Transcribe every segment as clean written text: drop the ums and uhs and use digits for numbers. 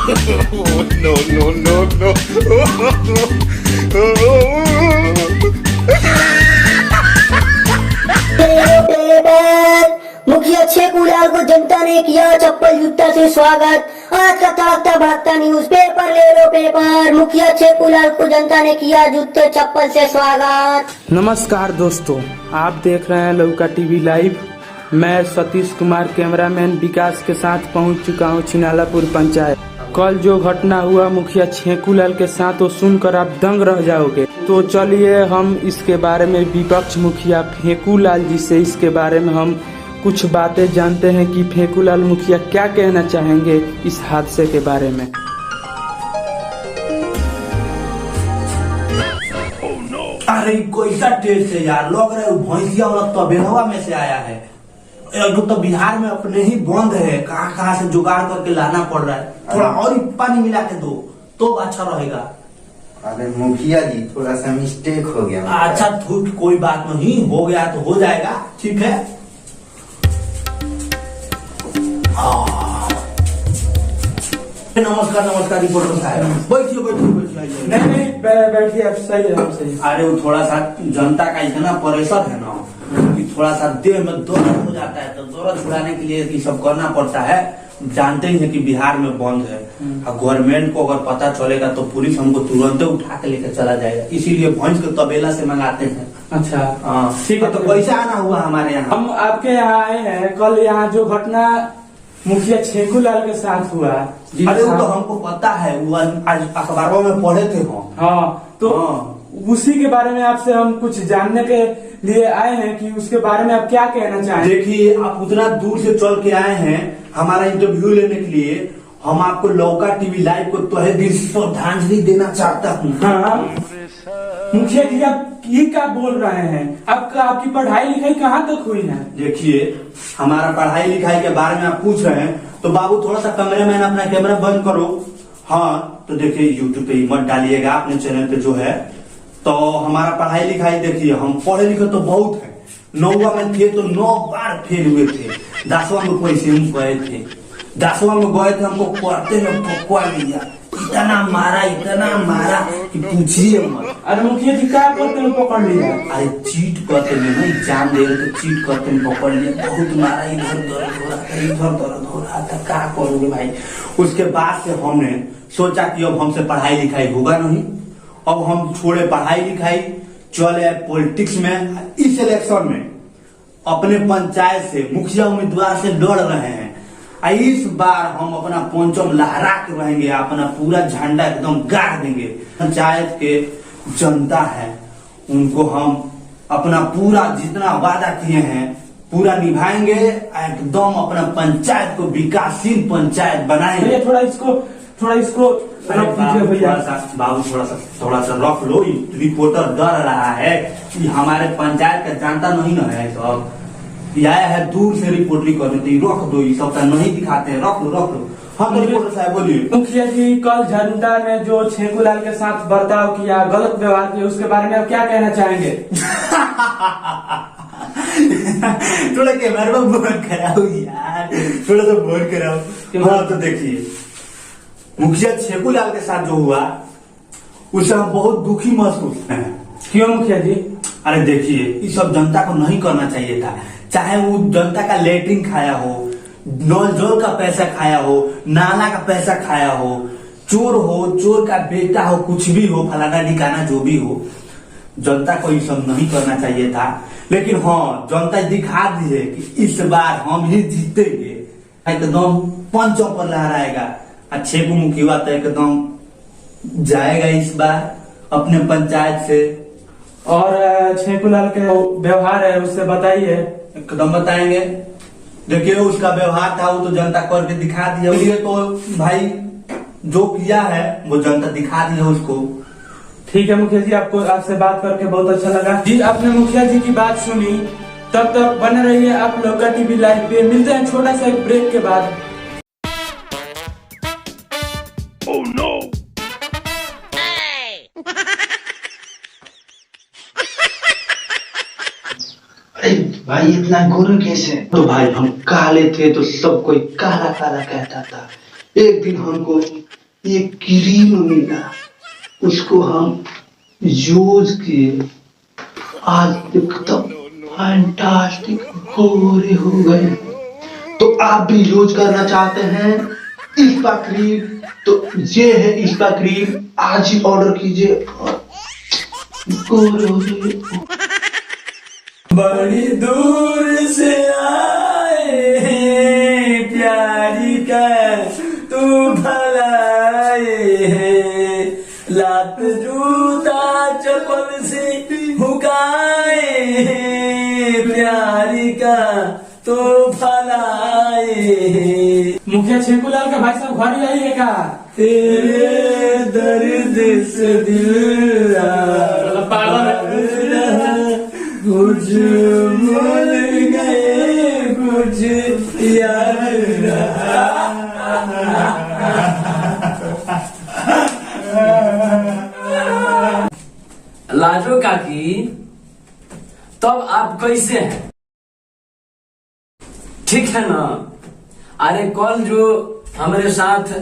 No, no, no, no. मुखिया छेकूलाल को जनता ने किया चप्पल जूता से स्वागत। आज का तड़कता भड़कता न्यूज पेपर ले लो पेपर। मुखिया छेकूलाल को जनता ने किया जूते चप्पल से स्वागत। नमस्कार दोस्तों, आप देख रहे हैं लौका टीवी लाइव। मैं सतीश कुमार कैमरामैन विकास के साथ पहुंच चुका हूं छिनालापुर पंचायत। कल जो घटना हुआ मुखिया छेकूलाल के साथ वो सुनकर आप दंग रह जाओगे। तो चलिए हम इसके बारे में विपक्ष मुखिया फेकूलाल जी से इसके बारे में हम कुछ बातें जानते हैं कि फेकूलाल मुखिया क्या कहना चाहेंगे इस हादसे के बारे में। अरे कोई सा टेस्ट है यार, लग रहा है भैंसिया वाला तो बेहवा में से आया है। तो बिहार में अपने ही बंद है, कहाँ कहाँ से जुगाड़ करके लाना पड़ रहा है। थोड़ा और ही पानी मिला के दो तो अच्छा रहेगा। अरे मुखिया जी थोड़ा सा मिस्टेक हो गया। अच्छा झूठ कोई बात नहीं, हो गया तो हो जाएगा, ठीक है। नमस्कार नमस्कार रिपोर्टर साहब, बैठिए बैठिए बैठिए। नहीं बैठिए, अब सही है सही। अरे वो थोड़ा सा जनता का इतना प्रेशर है ना कि थोड़ा सा देह में दर्द हो जाता है, तो दर्द छुड़ाने के लिए ये सब करना पड़ता है। जानते ही है कि बिहार में बंद है, गवर्नमेंट को अगर पता चलेगा तो पुलिस हमको तुरंत उठा के लेकर चला जाएगा, इसीलिए भैंस को तबेला से मंगाते हैं। अच्छा ठीक है। तो कैसा आना हुआ हमारे यहाँ? हम आपके यहाँ आए हैं। कल यहाँ जो घटना मुखिया छेकूलाल के साथ हुआ, अरे वो तो हमको पता है, वो आज अखबारों में पढ़े थे हम। हाँ, तो उसी के बारे में आपसे हम कुछ जानने के लिए आए हैं कि उसके बारे में आप क्या कहना चाहें। देखिए, आप उतना दूर से चल के आए हैं हमारा इंटरव्यू लेने के लिए। हम आपको लौका टीवी लाइव को तहे दिल से श्रद्धांजलि देना चाहता हूँ। हाँ मुखिया जी, आप ये क्या बोल रहे हैं? आपकी पढ़ाई लिखाई कहाँ तक हुई है? देखिए, हमारा पढ़ाई लिखाई के बारे में आप पूछ रहे हैं तो बाबू थोड़ा सा कैमरामैन अपना कैमरा बंद करो। हाँ तो देखिए, यूट्यूब पे मत डालिएगा, अपने चैनल पे जो है। तो हमारा पढ़ाई लिखाई देखिए, हम पढ़े लिखे तो बहुत है। 9वीं में थे तो 9 बार फेल हुए थे। 10वीं में पैसे हम गए थे, 10वीं में गए थे, हमको पढ़ते में पकवा लिया, इतना मारा कि पूछिए मत। अरे मुखिया जी, क्या करते में पकड़ लिया? अरे चीट करते में ना, एग्जाम दे रहे तो चीट करते में पकड़ लिया। बहुत मारा, इधर दर्द हो रहा था, इधर दर्द हो रहा था, क्या करोगे भाई। उसके बाद से हमने सोचा कि अब हमसे पढ़ाई लिखाई होगा नहीं, अब हम छोड़े पढ़ाई लिखाई, चले पॉलिटिक्स में। इस इलेक्शन में अपने पंचायत से मुखिया उम्मीदवार से लड़ रहे हैं। इस बार हम अपना पंचम लहरा के रहेंगे, अपना पूरा झंडा एकदम गाड़ देंगे। पंचायत के जनता है, उनको हम अपना पूरा जितना वादा किए हैं पूरा निभाएंगे। एकदम अपना पंचायत को विकासशील पंचायत बनाएंगे। थोड़ा इसको रख दीजिए भैया। बाबू थोड़ा सा रख लो। रिपोर्टर डर रहा है कि हमारे पंचायत का जानता नहीं ना है, सब आया है दूर से रिपोर्टिंग करने, तो रख दो, ये सब नहीं दिखाते हैं, रख लो। हाँ तो रिपोर्टर साहब बोलिए। मुखिया जी, कल जनता ने जो छेकूलाल के साथ बर्ताव किया, गलत व्यवहार किया, उसके बारे में आप क्या कहना चाहेंगे? थोड़ा कैमरा बंद कराओ यार, थोड़ा सा बंद कराओ। हाँ तो देखिए, मुखिया छेकूलाल के साथ जो हुआ उससे हम बहुत दुखी महसूस हैं। क्यों मुखिया जी? अरे देखिए, ये सब जनता को नहीं करना चाहिए था। चाहे वो जनता का लेटरिन खाया हो, नल जल का पैसा खाया हो, नाला का पैसा खाया हो, चोर का बेटा हो, कुछ भी हो, फलाना ठिकाना जो भी हो, जनता को ये सब नहीं करना चाहिए था। लेकिन हाँ, जनता दिखा दी है कि इस बार हम ही जीतेंगे, एकदम पंचों पर लहराएगा। अच्छे को मुखिया तो एकदम जाएगा इस बार अपने पंचायत से। और छेकूलाल के व्यवहार है उससे बताइए। एकदम बताएंगे। देखिए, उसका व्यवहार था वो तो जनता करके दिखा दिया। इसलिए तो भाई जो किया है वो जनता दिखा दी है उसको। ठीक है मुखिया जी, आपसे बात करके बहुत अच्छा लगा जी। आपने मुखिया जी की बात सुनी, तब तक बने रहिए आप लौका टीवी लाइव पे। मिलते हैं छोटा सा एक ब्रेक के बाद। Oh no! अरे भाई इतना गोरे कैसे? तो भाई हम काले थे तो सब कोई काला काला कहता था। एक दिन हमको एक क्रीम मिला, उसको हम यूज किए, आज एकदम फैंटास्टिक गोरे हो गए। तो आप भी यूज करना चाहते हैं इस्पा क्रीम, तो ये है इस्पा क्रीम, आज ही ऑर्डर कीजिए और गोरे हो जाइए। बड़ी दूर से आए प्यारी का तू भलाए, लात जूता चप्पल से हुकाए प्यारी का तो भलाए। मुखिया छेकूलाल का भाई साहब घर ही आई है का? तेरे दर्द से दिल कुछ भूल गए कुछ याद लाजो काकी, तब आप कैसे हैं? ठीक है ना? अरे कल जो हमारे साथ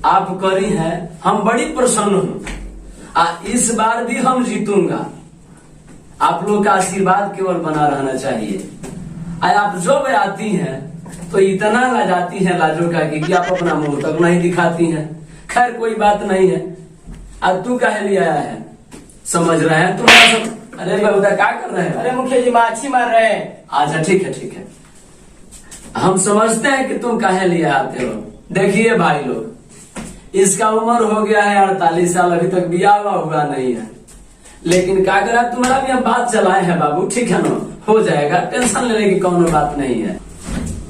आप करी हैं, हम बड़ी प्रसन्न हूँ। इस बार भी हम जीतूंगा। आप लोग का आशीर्वाद केवल बना रहना चाहिए। आप जब आती हैं तो इतना लजाती हैं लाजो का कि आप अपना मुंह तक नहीं दिखाती हैं। खैर कोई बात नहीं है। अब तू कहे लिए आया है, समझ रहे हैं तुम्हारा सब। अरे बहुदा क्या कर रहे हैं? अरे मुखिया जी माछी मार रहे हैं। अच्छा ठीक है ठीक है, हम समझते हैं कि तुम काहे लिए आते हो। देखिए भाई लोग, इसका उम्र हो गया है 48 साल, अभी तक ब्याह हुआ नहीं है। लेकिन क्या करा, तुम्हारा भी हम बात चलाए हैं बाबू, ठीक है ना? हो जाएगा, टेंशन लेने की कोनो बात नहीं है।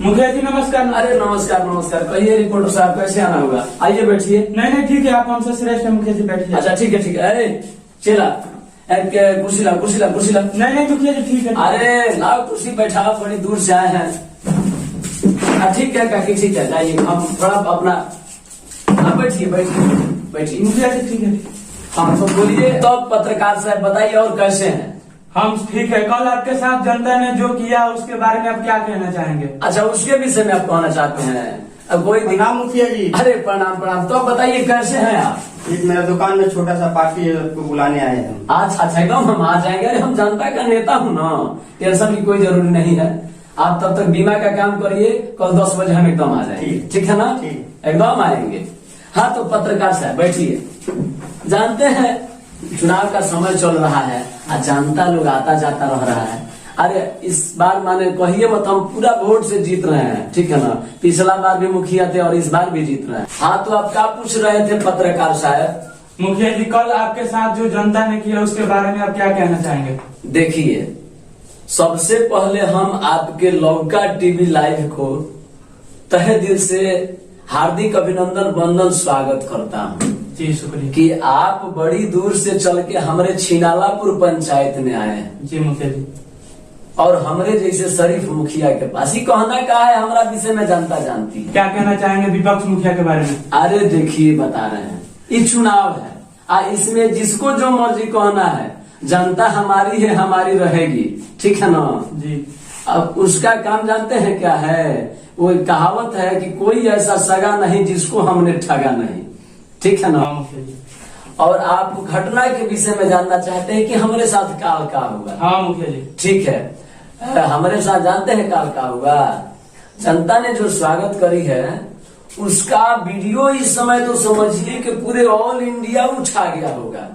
मुखिया जी नमस्कार। अरे नमस्कार नमस्कार, कहिए रिपोर्टर साहब कैसे आना होगा? आइए बैठिए। नहीं नहीं ठीक है, आप हमसे श्रेष्ठ है मुखिया जी, बैठिए। अच्छा ठीक है ठीक है। अरे चला कुर्सी ला कुर्सी ला कुर्सी ला। नहीं नहीं मुखिया जी ठीक है। अरे लाओ कुर्सी बैठाओ, बड़ी दूर से आए हैं। ठीक है काकी ठीक है, जाइए। हम थोड़ा अपना बैठिए बैठिए बैठिए। मुखिया जी ठीक है। हाँ तो बोलिए। तो पत्रकार साहब बताइए और कैसे हैं? हम ठीक है। कल आपके साथ जनता ने जो किया उसके बारे में आप क्या कहना चाहेंगे? अच्छा, उसके विषय में आप कहना चाहते हैं? अब कोई प्रणाम मुखिया जी। अरे प्रणाम प्रणाम। तो आप बताइए कैसे हैं आप? एक मेरा दुकान में छोटा सा पार्टी है, उसको बुलाने आए हैं। अच्छा अच्छा, एकदम हम आ जाएंगे। अरे हम जनता का नेता हूँ ना, टेंशन की कोई जरूरी नहीं है। आप तब तक बीमा का काम करिए, कल 10 बजे हम एकदम आ जाएंगे। ठीक है ना? एकदम आएंगे। हाँ तो पत्रकार साहब बैठिए। जानते हैं चुनाव का समय चल रहा है और जनता लोग आता जाता रह रहा है। अरे इस बार माने कहिए मत, हम पूरा वोट से जीत रहे हैं, ठीक है ना? पिछला बार भी मुखिया थे और इस बार भी जीत रहे हैं। हाँ तो आप क्या पूछ रहे थे पत्रकार साहब? मुखिया जी कल आपके साथ जो जनता ने किया उसके बारे में आप क्या कहना चाहेंगे? देखिए, सबसे पहले हम आपके लौका टीवी लाइव को तहे दिल से हार्दिक अभिनंदन वंदन स्वागत करता हूँ। जी शुक्रिया। कि आप बड़ी दूर से चल के हमारे छिनालापुर पंचायत में आए हैं। जी मुखिया जी। और हमारे जैसे शरीफ मुखिया के पास ही कहना का है, हमारा विषय में जनता जानती है। क्या कहना चाहेंगे विपक्ष मुखिया के बारे में? अरे देखिए बता रहे हैं, ये चुनाव है, इसमें जिसको जो मर्जी कहना है, जनता हमारी है, हमारी रहेगी, ठीक है ना जी। अब उसका काम जानते हैं क्या है? वो कहावत है कि कोई ऐसा सगा नहीं जिसको हमने ठगा नहीं, ठीक है ना? और आप घटना के विषय में जानना चाहते हैं कि हमारे साथ काल का हुआ? हाँ मुखिया जी। ठीक है, हमारे साथ जानते हैं काल का हुआ। जनता ने जो स्वागत करी है उसका वीडियो इस समय तो समझिए कि पूरे ऑल इंडिया उठा गया होगा।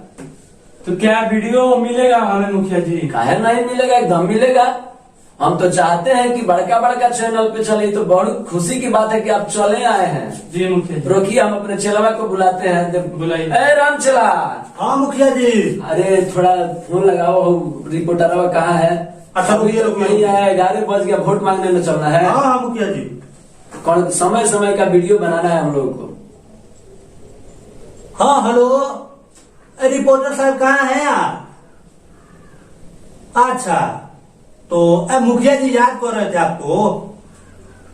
तो क्या वीडियो मिलेगा हमें मुखिया जी? काहे नहीं मिलेगा, एकदम मिलेगा। हम तो चाहते हैं कि बड़का बड़का चैनल पे चले, तो बहुत खुशी की बात है कि आप चले आए हैं। जी मुखिया जी। रोकिए, हम अपने चेलवा को बुलाते हैं। बुलाइए। ए राम चला। हाँ मुखिया जी। अरे थोड़ा फोन लगाओ, रिपोर्टर कहाँ है? अच्छा रुकिए नहीं आया, 11 बज गया, वोट मांगने में चलना है। हाँ मुखिया जी। कौन समय समय का वीडियो बनाना है हम लोगों को। हाँ हेलो, रिपोर्टर साहब कहाँ हैं आप? अच्छा तो मुखिया जी याद कर रहे थे आपको,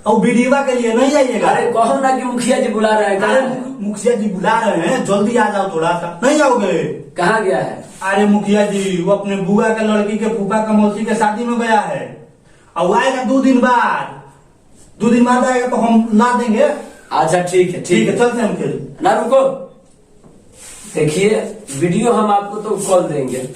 और वीडियो के लिए नहीं आइएगा? अरे कहो ना कि मुखिया जी बुला रहे हैं। अरे मुखिया जी बुला रहे हैं, जल्दी आ जाओ थोड़ा सा। नहीं आओगे? कहाँ गया है? अरे मुखिया जी वो अपने बुआ के लड़की के फूफा का मौसी के शादी में गया है, और आएगा 2 दिन बाद। 2 दिन बाद आएगा तो हम ला देंगे। अच्छा ठीक है ठीक है, चलते हैं हम खेल। ना रुको, देखिए वीडियो हम आपको तो कॉल देंगे,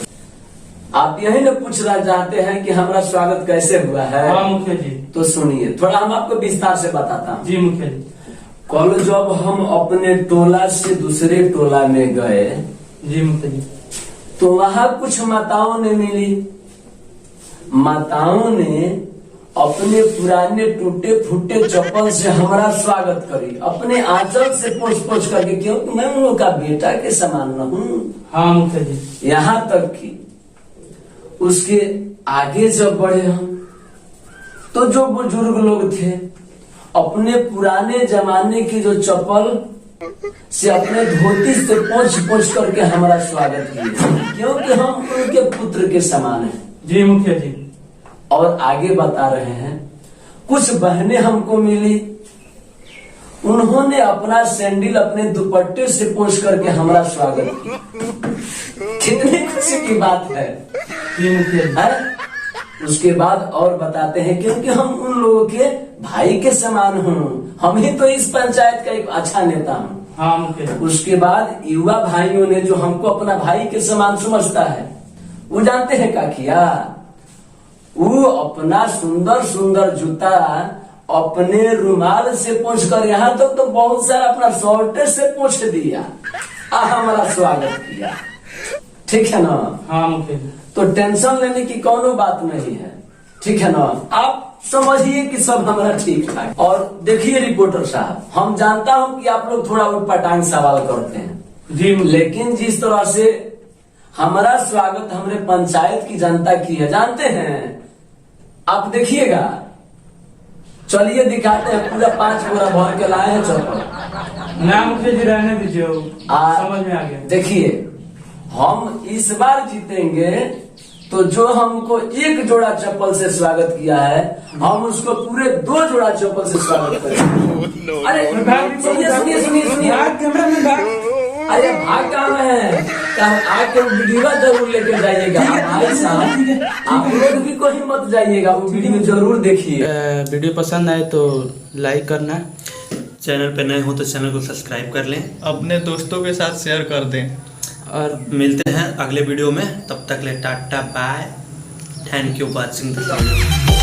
आप यही न पूछना चाहते हैं कि हमारा स्वागत कैसे हुआ है। हाँ मुखिया जी। तो सुनिए, थोड़ा हम आपको विस्तार से बताता हूँ। जी मुखिया जी। कल जब हम अपने टोला से दूसरे टोला में गए, जी मुखिया जी। तो वहां कुछ माताओं ने मिली। माताओं ने अपने पुराने टूटे फूटे चप्पल से हमारा स्वागत करी, अपने आंचल से पोंछ पोंछ करके, क्योंकि मैं उन लोग का बेटा के समान न हूँ। हाँ मुखिया जी। यहाँ तक कि उसके आगे जब बढ़े हम, तो जो बुजुर्ग लोग थे अपने पुराने जमाने की जो चप्पल से अपने धोती से पोंछ पोंछ करके हमारा स्वागत किए, क्योंकि हम उनके पुत्र के समान हैं। जी मुखिया जी। और आगे बता रहे हैं, कुछ बहनें हमको मिली, उन्होंने अपना सैंडल अपने दुपट्टे से पोंछ करके हमारा स्वागत किया। कितनी खुशी की बात है। जी मुखिया जी। है? उसके बाद और बताते हैं, क्योंकि हम उन लोगों के भाई के समान हूँ, हम ही तो इस पंचायत का एक अच्छा नेता हूँ। हाँ मुखिया जी। उसके बाद युवा भाइयों ने, जो हमको अपना भाई के समान समझता है, वो जानते हैं क्या किया? वो अपना सुंदर सुंदर जूता अपने रुमाल से पोंछ कर, यहाँ तक तो बहुत सारा अपना शॉर्टे से पोंछ दिया, हमारा स्वागत किया। ठीक है ना? हाँ मुखिया जी। तो टेंशन लेने की कोनो बात नहीं है, ठीक है ना? आप समझिए कि सब हमारा ठीक ठाक। और देखिए रिपोर्टर साहब, हम जानता हूं कि आप लोग थोड़ा उटपटांग सवाल करते हैं जी, लेकिन जिस तरह से हमारा स्वागत हमने पंचायत की जनता की है, जानते हैं आप, देखिएगा। चलिए दिखाते हैं, पूरा 5 बोरा भर के लाए हैं चप्पल। ना मुखिया जी, रहने दीजिए, समझ में आ गया। देखिए, हम इस बार जीतेंगे तो जो हमको 1 जोड़ा चप्पल से स्वागत किया है, हम उसको पूरे 2 जोड़ा चप्पल से स्वागत करेंगे। अरे सुनिए सुनिए सुनिए सुनिए, कैमरा में भाग। अरे भाग कहाँ है? आके वीडियो जरूर लेके जाइएगा भाई साहब, आप लोग भी कोई मत जाइएगा, वो वीडियो जरूर देखिए। वीडियो पसंद आए तो लाइक करना, चैनल पे नए हो तो चैनल को सब्सक्राइब कर लें, अपने दोस्तों के साथ शेयर कर दें। और मिलते हैं अगले वीडियो में। तब तक ले tata bye, thank you watching the video.